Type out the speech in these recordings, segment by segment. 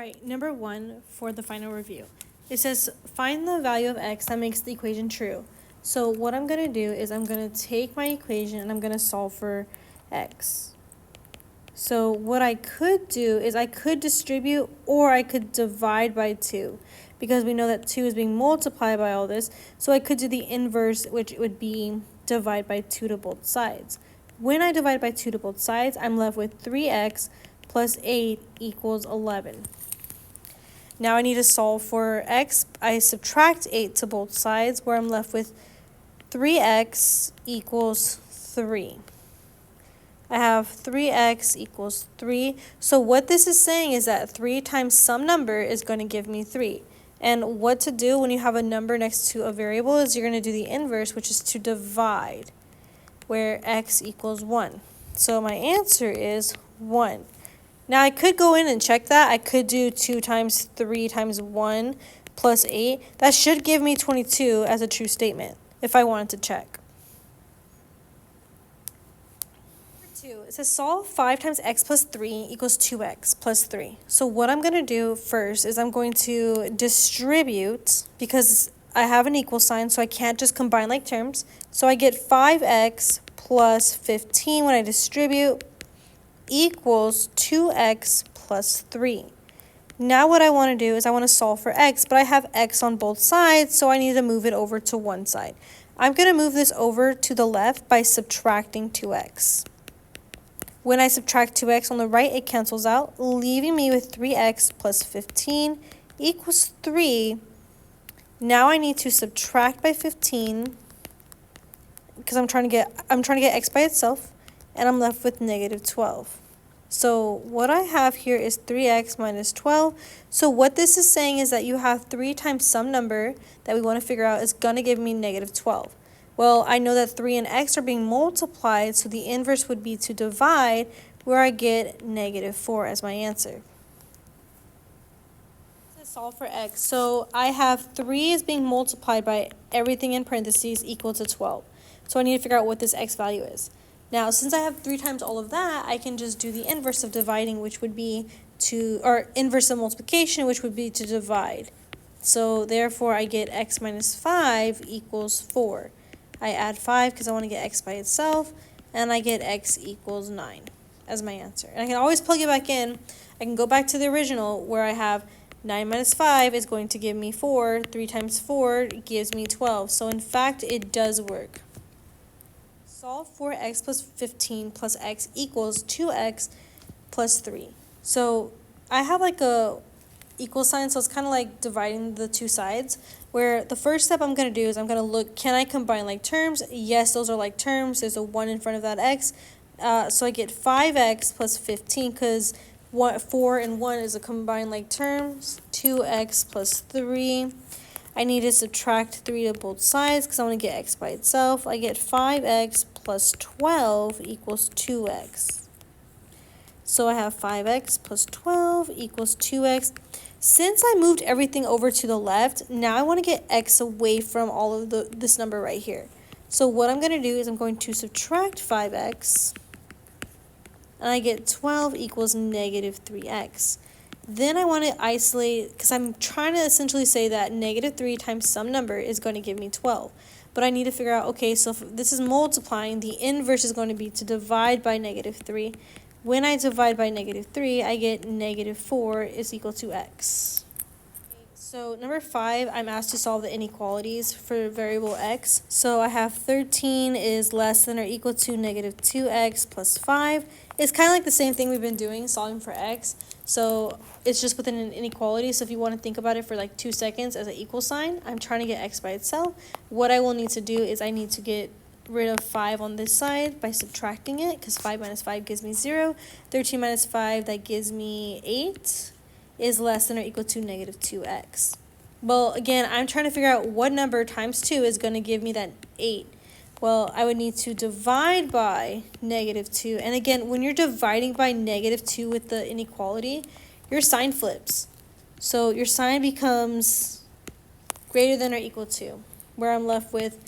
Alright, number 1 for the final review. It says find the value of x that makes the equation true. So what I'm going to do is I'm going to take my equation and I'm going to solve for x. So what I could do is I could distribute or I could divide by 2 because we know that 2 is being multiplied by all this. So I could do the inverse, which would be divide by 2 to both sides. When I divide by 2 to both sides, I'm left with 3x plus 8 equals 11. Now I need to solve for x. I subtract 8 to both sides, where I'm left with 3x equals 3. I have 3x equals 3. So what this is saying is that 3 times some number is going to give me 3. And what to do when you have a number next to a variable is you're going to do the inverse, which is to divide, where x equals 1. So my answer is 1. Now I could go in and check that. I could do 2 times 3 times 1 plus 8. That should give me 22 as a true statement if I wanted to check. Number 2, it says solve 5 times x plus 3 equals 2x plus 3. So what I'm going to do first is I'm going to distribute, because I have an equal sign, so I can't just combine like terms. So I get 5x plus 15 when I distribute equals 2x plus 3. Now what I want to do is I want to solve for x, but I have x on both sides, so I need to move it over to one side. I'm going to move this over to the left by subtracting 2x. When I subtract 2x on the right, it cancels out, leaving me with 3x plus 15 equals 3. Now I need to subtract by 15 because I'm trying to get x by itself, and I'm left with negative 12. So what I have here is 3x minus 12. So what this is saying is that you have 3 times some number that we want to figure out is going to give me negative 12. Well, I know that 3 and x are being multiplied, so the inverse would be to divide, where I get negative 4 as my answer. Let's solve for x. So I have 3 is being multiplied by everything in parentheses equal to 12. So I need to figure out what this x value is. Now, since I have 3 times all of that, I can just do the inverse of dividing, which would be or inverse of multiplication, which would be to divide. So therefore, I get x minus 5 equals 4. I add 5 because I want to get x by itself, and I get x equals 9 as my answer. And I can always plug it back in. I can go back to the original where I have 9 minus 5 is going to give me 4. 3 times 4 gives me 12. So in fact, it does work. Solve for x plus 15 plus x equals 2x plus 3. So I have like a equal sign, so it's kind of like dividing the two sides, where the first step I'm going to do is I'm going to look, can I combine like terms? Yes, those are like terms. There's a 1 in front of that x. So I get 5x plus 15 because 4 and 1 is a combined like terms. 2x plus 3. I need to subtract 3 to both sides because I want to get x by itself. I get 5x plus 12 equals 2x. So I have 5x plus 12 equals 2x. Since I moved everything over to the left, now I want to get x away from all of this number right here. So what I'm going to do is I'm going to subtract 5x, and I get 12 equals negative 3x. Then I want to isolate, because I'm trying to essentially say that negative 3 times some number is going to give me 12. But I need to figure out, okay, so if this is multiplying, the inverse is going to be to divide by negative 3. When I divide by negative 3, I get negative 4 is equal to x. So number 5, I'm asked to solve the inequalities for variable x. So I have 13 is less than or equal to negative 2x plus 5. It's kind of like the same thing we've been doing, solving for x. So it's just within an inequality. So if you want to think about it for like 2 seconds as an equal sign, I'm trying to get x by itself. What I will need to do is I need to get rid of 5 on this side by subtracting it, because 5 minus 5 gives me 0. 13 minus 5, that gives me 8, is less than or equal to negative 2x. Well, again, I'm trying to figure out what number times 2 is going to give me that 8. Well, I would need to divide by negative 2. And again, when you're dividing by negative 2 with the inequality, your sign flips. So your sign becomes greater than or equal to, where I'm left with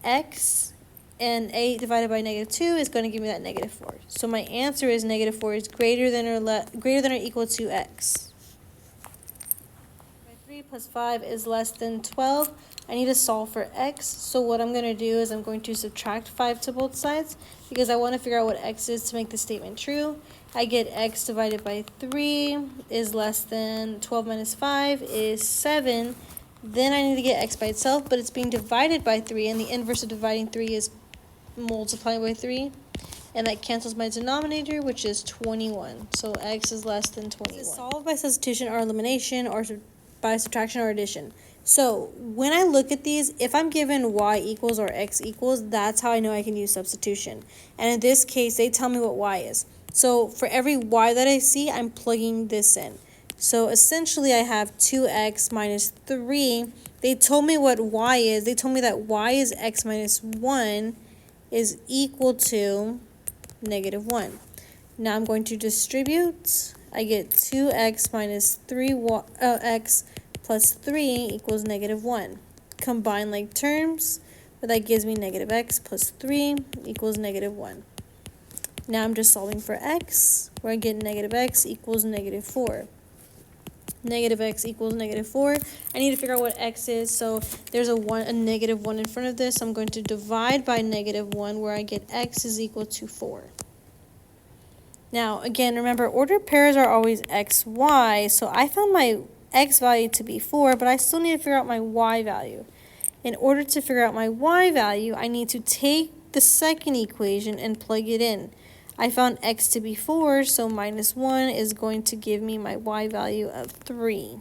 x, and 8 divided by negative 2 is going to give me that negative 4. So my answer is negative 4 is greater than or equal to x. 3 plus 5 is less than 12. I need to solve for x, so what I'm going to do is I'm going to subtract 5 to both sides because I want to figure out what x is to make the statement true. I get x divided by 3 is less than 12 minus 5 is 7. Then I need to get x by itself, but it's being divided by 3, and the inverse of dividing 3 is multiplying by 3. And that cancels my denominator, which is 21. So x is less than 21. This is solved by substitution or elimination, or by subtraction or addition. So when I look at these, if I'm given y equals or x equals, that's how I know I can use substitution. And in this case, they tell me what y is. So for every y that I see, I'm plugging this in. So essentially, I have 2x minus 3. They told me what y is. They told me that y is x minus 1 is equal to negative 1. Now I'm going to distribute. I get 2x minus 3x plus 3 equals negative 1. Combine like terms, but that gives me negative x plus 3 equals negative 1. Now I'm just solving for x, where I get negative x equals negative 4. Negative x equals negative 4. I need to figure out what x is, so there's a negative 1 in front of this. I'm going to divide by negative 1, where I get x is equal to 4. Now, again, remember, ordered pairs are always x, y, so I found my x value to be 4, but I still need to figure out my y value. In order to figure out my y value, I need to take the second equation and plug it in. I found x to be 4, so minus 1 is going to give me my y value of 3.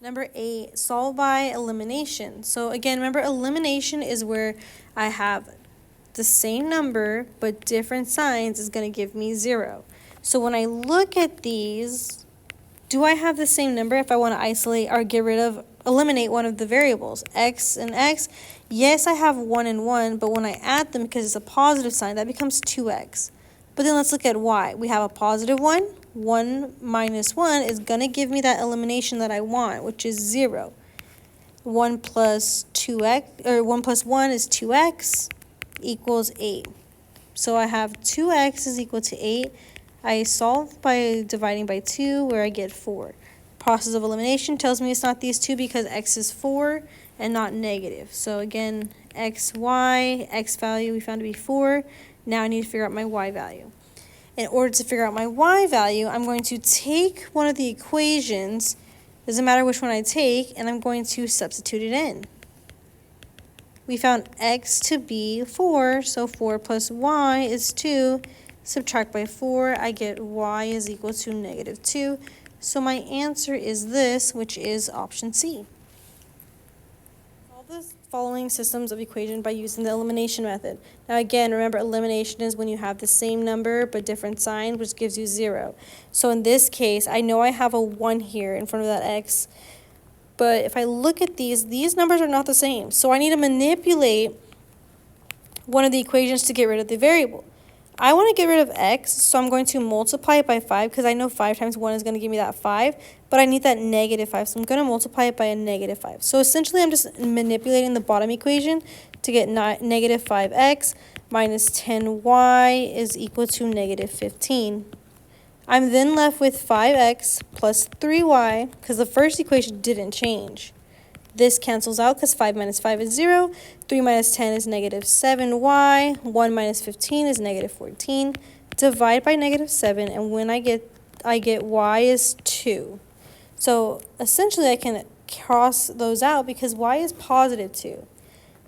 Number 8, solve by elimination. So again, remember, elimination is where I have the same number but different signs is going to give me 0. So when I look at these, do I have the same number if I want to isolate or eliminate one of the variables, x and x? Yes, I have 1 and 1, but when I add them, because it's a positive sign, that becomes 2x. But then let's look at y. We have a positive 1. 1 minus 1 is going to give me that elimination that I want, which is 0. 1 plus 2x, or 1 plus 1 is 2x equals 8. So I have 2x is equal to 8. I solve by dividing by 2, where I get 4. Process of elimination tells me it's not these two because x is 4 and not negative. So again, x value we found to be 4. Now I need to figure out my y value. In order to figure out my y value, I'm going to take one of the equations, doesn't matter which one I take, and I'm going to substitute it in. We found x to be 4, so 4 plus y is 2. Subtract by 4, I get y is equal to negative 2. So my answer is this, which is option C. Solve the following systems of equation by using the elimination method. Now again, remember, elimination is when you have the same number but different sign, which gives you 0. So in this case, I know I have a 1 here in front of that x. But if I look at these numbers are not the same. So I need to manipulate one of the equations to get rid of the variable. I want to get rid of x, so I'm going to multiply it by 5 because I know 5 times 1 is going to give me that 5. But I need that negative 5, so I'm going to multiply it by a negative 5. So essentially, I'm just manipulating the bottom equation to get negative 5x minus 10y is equal to negative 15. I'm then left with 5x plus 3y, because the first equation didn't change. This cancels out because 5 minus 5 is 0, 3 minus 10 is negative 7y, 1 minus 15 is negative 14. Divide by negative 7, and when I get y is 2. So essentially I can cross those out because y is positive 2.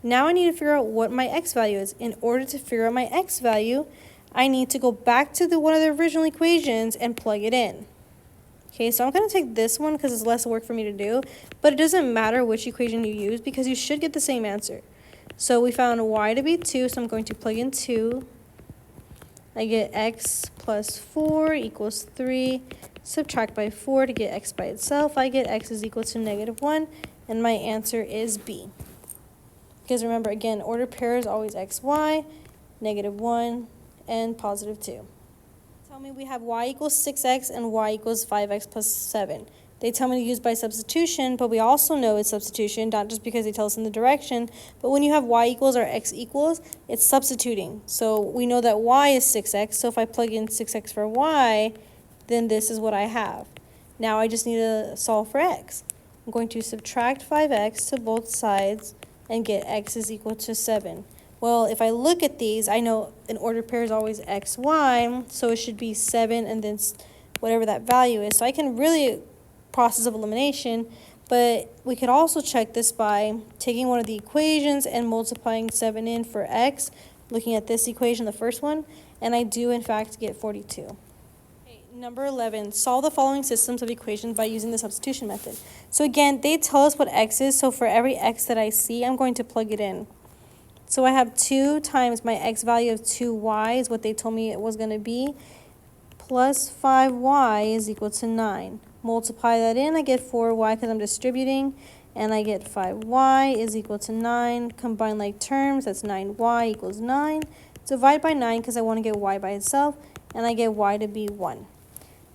Now I need to figure out what my x value is. In order to figure out my x value, I need to go back to one of the original equations and plug it in. Okay, so I'm going to take this one because it's less work for me to do, but it doesn't matter which equation you use because you should get the same answer. So we found y to be 2, so I'm going to plug in 2. I get x plus 4 equals 3. Subtract by 4 to get x by itself. I get x is equal to negative 1, and my answer is B. Because remember, again, ordered pair is always x, y, negative 1, and positive 2. Tell me we have y equals 6x and y equals 5x plus 7. They tell me to use by substitution, but we also know it's substitution, not just because they tell us in the direction, but when you have y equals or x equals, it's substituting. So we know that y is 6x, so if I plug in 6x for y, then this is what I have. Now I just need to solve for x. I'm going to subtract 5x to both sides and get x is equal to 7. Well, if I look at these, I know an ordered pair is always x, y, so it should be 7 and then whatever that value is. So I can really process of elimination, but we could also check this by taking one of the equations and multiplying 7 in for x, looking at this equation, the first one, and I do in fact get 42. Number 11, solve the following systems of equations by using the substitution method. So again, they tell us what x is, so for every x that I see, I'm going to plug it in. So I have 2 times my x value of 2y is what they told me it was going to be, plus 5y is equal to 9. Multiply that in, I get 4y because I'm distributing, and I get 5y is equal to 9. Combine like terms, that's 9y equals 9. Divide by 9 because I want to get y by itself, and I get y to be 1.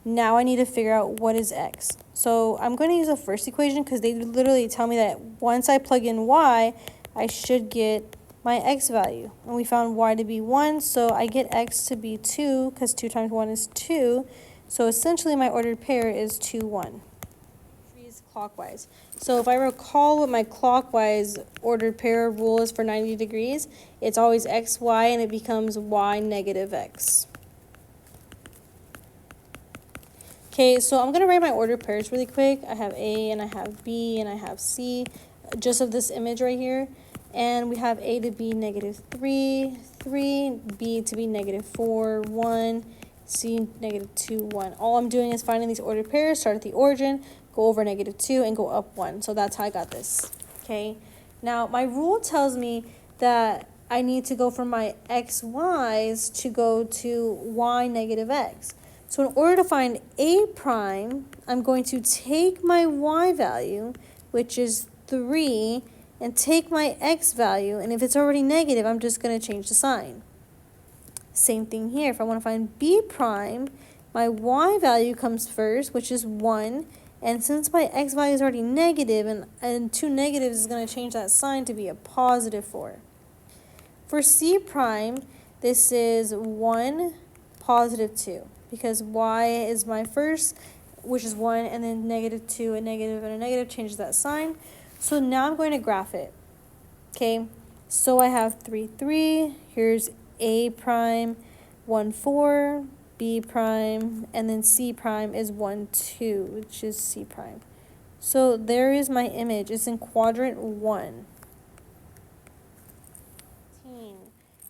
Now I need to figure out what is x. So I'm going to use the first equation because they literally tell me that once I plug in y, I should get my x value. And we found y to be 1, so I get x to be 2 because 2 times 1 is 2. So essentially my ordered pair is 2, 1. Is clockwise. So if I recall what my clockwise ordered pair rule is for 90 degrees, it's always x, y, and it becomes y negative x. Okay, so I'm going to write my ordered pairs really quick. I have A and I have B and I have C, just of this image right here. And we have A to be negative 3, 3, B to be negative 4, 1, C negative 2, 1. All I'm doing is finding these ordered pairs, start at the origin, go over negative 2, and go up 1. So that's how I got this. Okay, now my rule tells me that I need to go from my x, y's to go to y negative x. So in order to find A prime, I'm going to take my y value, which is 3, and take my x value, and if it's already negative, I'm just going to change the sign. Same thing here. If I want to find B prime, my y value comes first, which is 1, and since my x value is already negative, and 2 negatives is going to change that sign to be a positive 4. For C prime, this is 1, positive 2. Because y is my first, which is 1, and then negative 2, and a negative changes that sign. So now I'm going to graph it. Okay, so I have 3, 3. Here's A prime, 1, 4, B prime, and then C prime is 1, 2, which is C prime. So there is my image. It's in quadrant 1.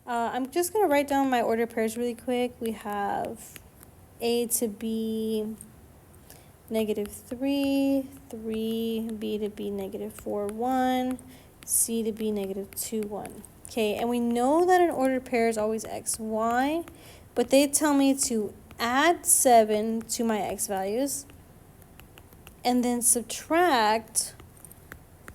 I'm just going to write down my ordered pairs really quick. We have A to B negative 3, 3, B to B negative 4, 1, C to B negative 2, 1. Okay, and we know that an ordered pair is always x, y, but they tell me to add 7 to my x values and then subtract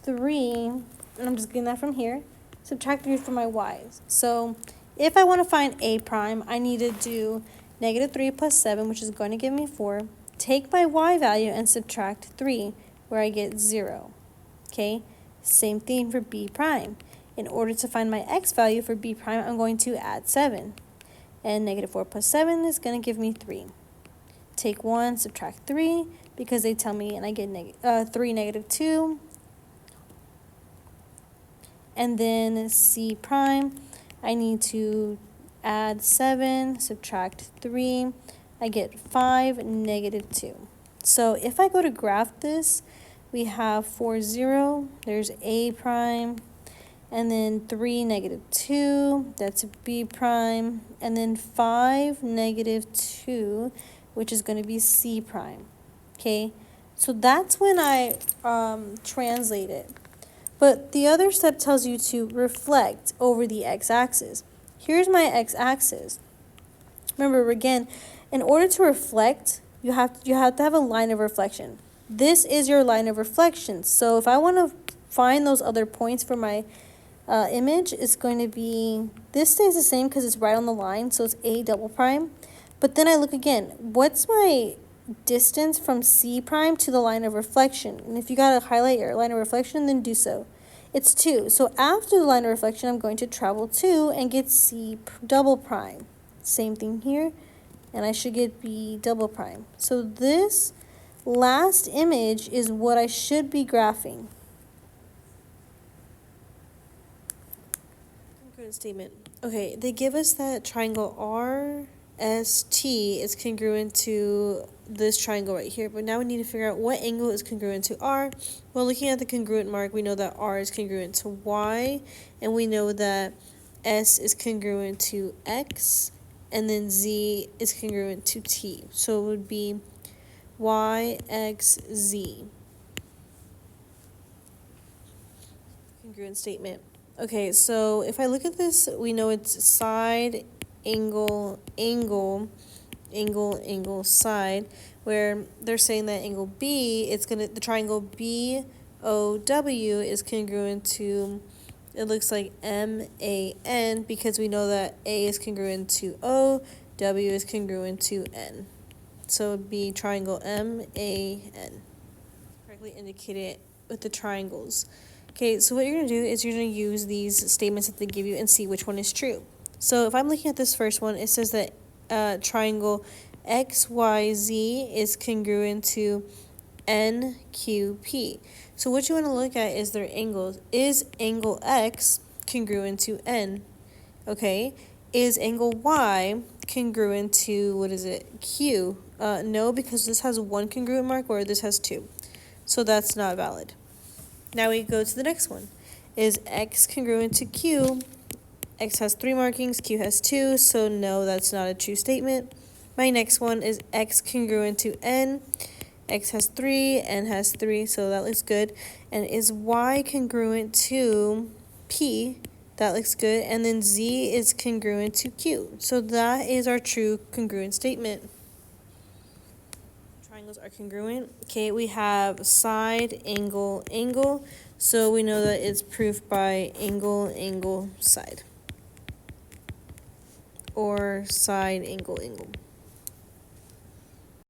3, and I'm just getting that from here, subtract 3 from my y's. So if I want to find A prime, I need to do negative 3 plus 7, which is going to give me 4. Take my y value and subtract 3, where I get 0. Okay, same thing for B prime. In order to find my x value for B prime, I'm going to add 7. And negative 4 plus 7 is going to give me 3. Take 1, subtract 3, because they tell me, and I get 3 negative 2. And then C prime, I need to add 7, subtract 3. I get 5, negative 2. So if I go to graph this, we have 4, 0. There's A prime. And then 3, negative 2. That's B prime. And then 5, negative 2, which is going to be C prime. Okay, so that's when I translate it. But the other step tells you to reflect over the x-axis. Here's my x-axis. Remember, again, in order to reflect, you have to have a line of reflection. This is your line of reflection. So if I want to find those other points for my image, it's going to be, this stays the same because it's right on the line, so it's A double prime. But then I look again, what's my distance from C prime to the line of reflection? And if you got to highlight your line of reflection, then do so. It's 2. So after the line of reflection, I'm going to travel 2 and get C double prime. Same thing here, and I should get B double prime. So this last image is what I should be graphing. Congruent statement. Okay, they give us that triangle RST is congruent to this triangle right here, but now we need to figure out what angle is congruent to R. Well, looking at the congruent mark, we know that R is congruent to Y, and we know that S is congruent to X, and then Z is congruent to T. So it would be Y, X, Z. Congruent statement. Okay, so if I look at this, we know it's side, angle, angle, angle, angle, side, where they're saying that angle B, the triangle BOW is congruent to, it looks like MAN, because we know that A is congruent to O, W is congruent to N. So it would be triangle MAN. Correctly indicated with the triangles. Okay, so what you're going to do is you're going to use these statements that they give you and see which one is true. So if I'm looking at this first one, it says that triangle XYZ is congruent to NQP. So what you want to look at is their angles. Is angle X congruent to N? Okay. Is angle Y congruent to, what is it, Q? No, because this has one congruent mark where this has two. So that's not valid. Now we go to the next one. Is X congruent to Q? X has 3 markings, Q has 2, so no, that's not a true statement. My next one is X congruent to N. X has 3, N has 3, so that looks good. And is Y congruent to P? That looks good. And then Z is congruent to Q. So that is our true congruent statement. Triangles are congruent. Okay, we have side, angle, angle. So we know that it's proof by angle, angle, side. Or side, angle, angle.